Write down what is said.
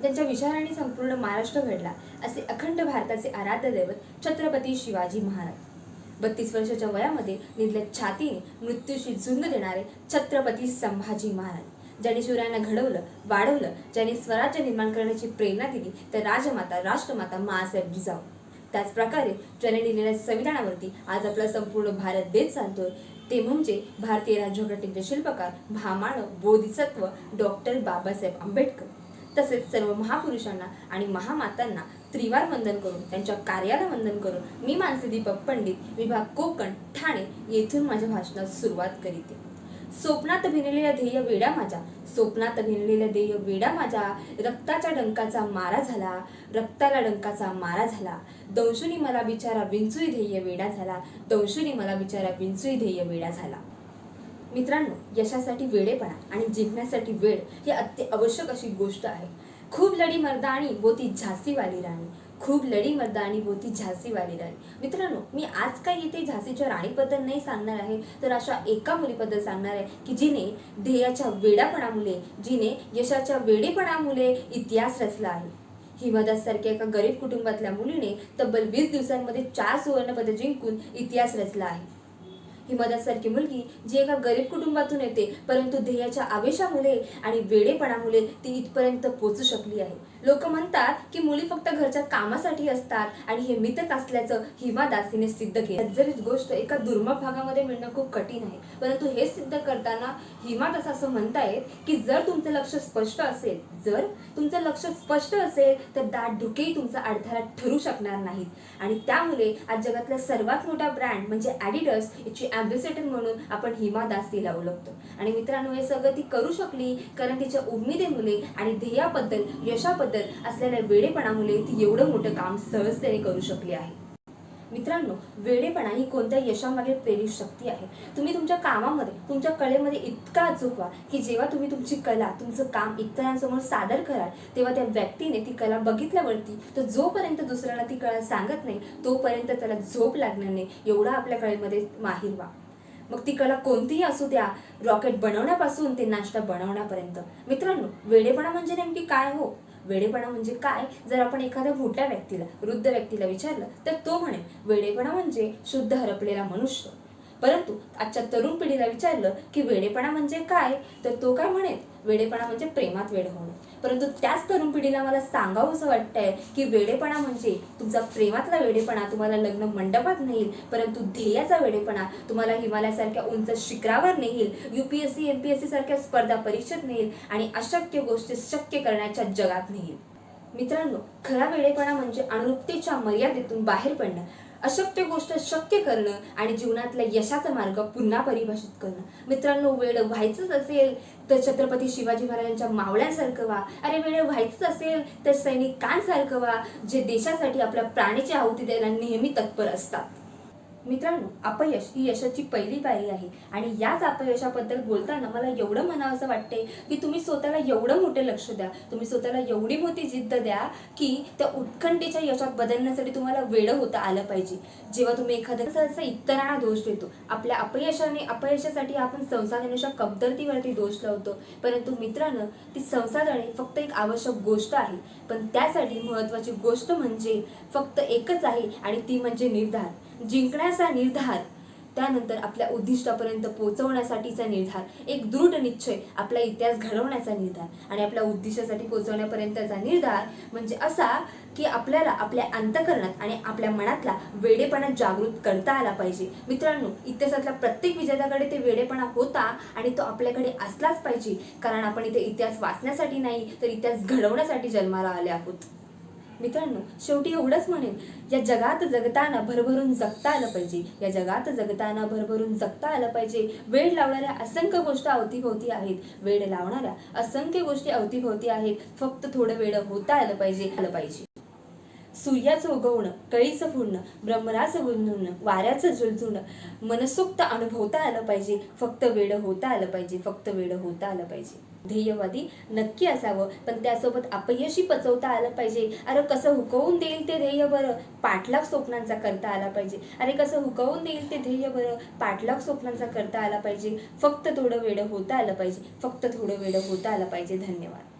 ज्यांच्या विचारांनी संपूर्ण महाराष्ट्र घडला असे अखंड भारताचे आराध्य दैवत छत्रपती शिवाजी महाराज। 32 वर्षाच्या वयामध्ये निर्लज्ज छातीने मृत्यूशी झुंज देणारे छत्रपती संभाजी महाराज, ज्यांनी शूरांना घडवलं, वाढवलं, ज्यांनी स्वराज्य निर्माण करण्याची प्रेरणा दिली तर राजमाता, राष्ट्रमाता माँसाहेब जिजाऊ। त्याच प्रकारे ज्यांनी लिहिलेल्या संविधानावरती आज आपला संपूर्ण भारत देश चालतोय ते म्हणजे भारतीय राज्यघटनेचे शिल्पकार, महामानव, बोधिसत्व डॉक्टर बाबासाहेब आंबेडकर। तसेच सर्व महापुरुषांना आणि महामातांना त्रिवार वंदन करून त्यांच्या कार्याला वंदन करून मी मानसी दीपक पंडित, विभाग कोकण, ठाणे येथून माझ्या भाषणास सुरुवात करीते। स्वप्नात भिनलेल्या ध्येय वेडा माझा, स्वप्नात भिनलेल्या ध्येय वेडा माझा, रक्ताच्या डंकाचा मारा झाला, रक्ताला डंकाचा मारा झाला, दंशुनी मला बिचारा विंचुई ध्येय वेडा झाला, दंशुनी मला बिचारा विंचुई ध्येय वेडा झाला। मित्रांनो, यशासाठी वेडेपणा आणि जिंकण्यासाठी वेळ ही अत्यावश्यक अशी गोष्ट आहे। खूप लढी मर्दानी बोती झांसीवाली राणी, खूप लढी मर्दानी बोती झांसीवाली राणी। मित्रांनो, मी आज काय इथे झांसीच्या राणीबद्दल नाही सांगणार आहे, तर अशा एका मुलीबद्दल सांगणार आहे की जिने ध्येयाच्या वेडापणामुळे, जिने यशाच्या वेडेपणामुळे इतिहास रचला आहे। हिमादास सारख्या एका गरीब कुटुंबातल्या मुलीने तब्बल 20 दिवसांमध्ये 4 सुवर्णपदक जिंकून इतिहास रचला आहे। हिमादास सारखी मुलगी जी एका गरीब कुटुंबातून येते, परंतु ध्येयाच्या आवेशामुळे आणि वेडेपणामुळे ती इथपर्यंत पोहोचू शकली आहे। लोक म्हणतात की मुली फक्त घरच्या कामासाठी असतात आणि हे मिथक असल्याचं हिमादासीने सिद्ध केलं। जरी गोष्ट एका दुर्मिळ भागामध्ये मिळणं खूप कठीण आहे, परंतु हे सिद्ध करताना हिमादास असं म्हणतायत की जर तुमचं लक्ष स्पष्ट असेल, जर तुमचं लक्ष स्पष्ट असेल तर दाट धुकेही तुमचा अडथळा ठरू शकणार नाहीत। आणि त्यामुळे आज जगातला सर्वात मोठा ब्रँड म्हणजे ॲडिडास याची ॲम्बॅसेडर म्हणून आपण हिमादासीला ओळखतो। आणि मित्रांनो, हे सगळं ती करू शकली कारण तिच्या उमेदीमुळे आणि ध्येयाबद्दल, यशाबद्दल असलेल्या वेडेपणामुळे ती एवढं मोठं काम सहजतेने करू शकली आहे। मित्रांनो, वेडेपणा ही कोणत्या यशामागे प्रेरित शक्ती आहे। तुम्ही तुमच्या कामामध्ये, तुमच्या कलेमध्ये इतका अचूक व्हा की जेव्हा तुम्ही तुमची कला, तुमचं काम इतरांसमोर सादर कराल तेव्हा त्या व्यक्तीने ती कला बघितल्यावरती तर जोपर्यंत दुसऱ्याला ती कला सांगत नाही तोपर्यंत त्याला झोप लागणार नाही, एवढा आपल्या कलेमध्ये माहिर व्हा। मग ती कला कोणतीही असू द्या, रॉकेट बनवण्यापासून ते नाश्ता बनवण्यापर्यंत। मित्रांनो, वेडेपणा म्हणजे नेमकी काय हो? वेडेपणा म्हणजे काय जर आपण एखाद्या मोठ्या व्यक्तीला, वृद्ध व्यक्तीला विचारलं तर तो म्हणेल वेडेपणा म्हणजे शुद्ध हरपलेला मनुष्य। परंतु आजच्या तरुण पिढीला विचारलं की वेडेपणा म्हणजे काय, तर तो काय म्हणेल वेडेपणा म्हणजे प्रेमात वेड होणं। परंतु त्याच तरुण पिढीला मला सांगावंसं वाटतंय की वेडेपणा म्हणजे तुमचा प्रेमातला वेडेपणा तुम्हाला लग्न मंडपात नेईल, परंतु ध्येयाचा वेडेपणा तुम्हाला हिमालयासारख्या उंच शिखरावर नेईल, UPSC MPSC सारख्या स्पर्धा परीक्षेत नेईल आणि अशक्य गोष्टी शक्य करण्याच्या जगात नेईल। मित्रांनो, खरा वेडेपणा म्हणजे अनुरूपतेच्या मर्यादेतून बाहेर पडणं, अशक्य गोष्ट शक्य करणं आणि जीवनातल्या यशाचा मार्ग पुन्हा परिभाषित करणं। मित्रांनो, वेड व्हायचंच असेल तर छत्रपती शिवाजी महाराजांच्या मावळ्यांसारखं व्हा। अरे, वेड व्हायचंच असेल तर सैनिकांसारखं व्हा, जे देशासाठी आपल्या प्राणाची आहुती द्यायला नेहमी तत्पर असतात। मित्रांनो, अपयश ही यशाची पहिली पायरी आहे आणि याच अपयशाबद्दल बोलताना मला एवढं म्हणावंसं वाटते की तुम्ही स्वतःला एवढं मोठे लक्ष द्या, तुम्ही स्वतःला एवढी मोठी जिद्द द्या की त्या उत्कंठेच्या यशात बदलण्यासाठी तुम्हाला वेडं होता आलं पाहिजे। जेव्हा तुम्ही एखाद्या इतरांना दोष देतो, आपल्या अपयशासाठी आपण संसाधनाच्या कमतरतेवरती दोष लावतो, परंतु मित्रांनो, ती संसाधने फक्त एक आवश्यक गोष्ट आहे, पण त्यासाठी महत्त्वाची गोष्ट म्हणजे फक्त एकच आहे आणि ती म्हणजे निर्धार, जिंकण्याचा निर्धार, त्यानंतर आपल्या उद्दिष्टापर्यंत पोहोचवण्यासाठीचा निर्धार, एक दृढ निश्चय, आपला इतिहास घडवण्याचा निर्धार आणि आपल्या उद्दिष्टासाठी पोहोचवण्यापर्यंतचा निर्धार म्हणजे असा की आपल्याला आपल्या अंतःकरणात आणि आपल्या मनातला वेडेपणा जागृत करता आला पाहिजे। मित्रांनो, इतिहासातल्या प्रत्येक विजेत्याकडे ते वेडेपणा होता आणि तो आपल्याकडे असलाच पाहिजे, कारण आपण इथे इतिहास वाचण्यासाठी नाही तर इतिहास घडवण्यासाठी जन्माला आले आहोत। मित्रांनो, शेवटी एवढंच म्हणेन, या जगात जगताना भरभरून जगता आलं पाहिजे, या जगात जगताना भरभरून जगता आलं पाहिजे। वेड लावणाऱ्या असंख्य गोष्टी अवतीभोवती आहेत, वेड लावणाऱ्या असंख्य गोष्टी अवतीभोवती आहेत, फक्त थोडं वेड होता आलं पाहिजे। सूर्याचं उगवणं, कळीचं फुलणं, ब्रह्मराचं गुंजणं, वाऱ्याचं झुळझुळणं मनसोक्त अनुभवता आलं पाहिजे, फक्त वेड होता आलं पाहिजे, फक्त वेड होता आलं पाहिजे। ध्येयवादी नक्की असावं, पण त्यासोबत अपयशी पचवता आलं पाहिजे। अरे, कसं हुकवून देईल ते ध्येय बरं, पाठलाग स्वप्नांचा करता आला पाहिजे। अरे, कसं हुकवून देईल ते ध्येय बरं, पाठलाग स्वप्नांचा करता आला पाहिजे। फक्त थोडं वेड होता आलं पाहिजे, फक्त थोडं वेड होता आलं पाहिजे। धन्यवाद।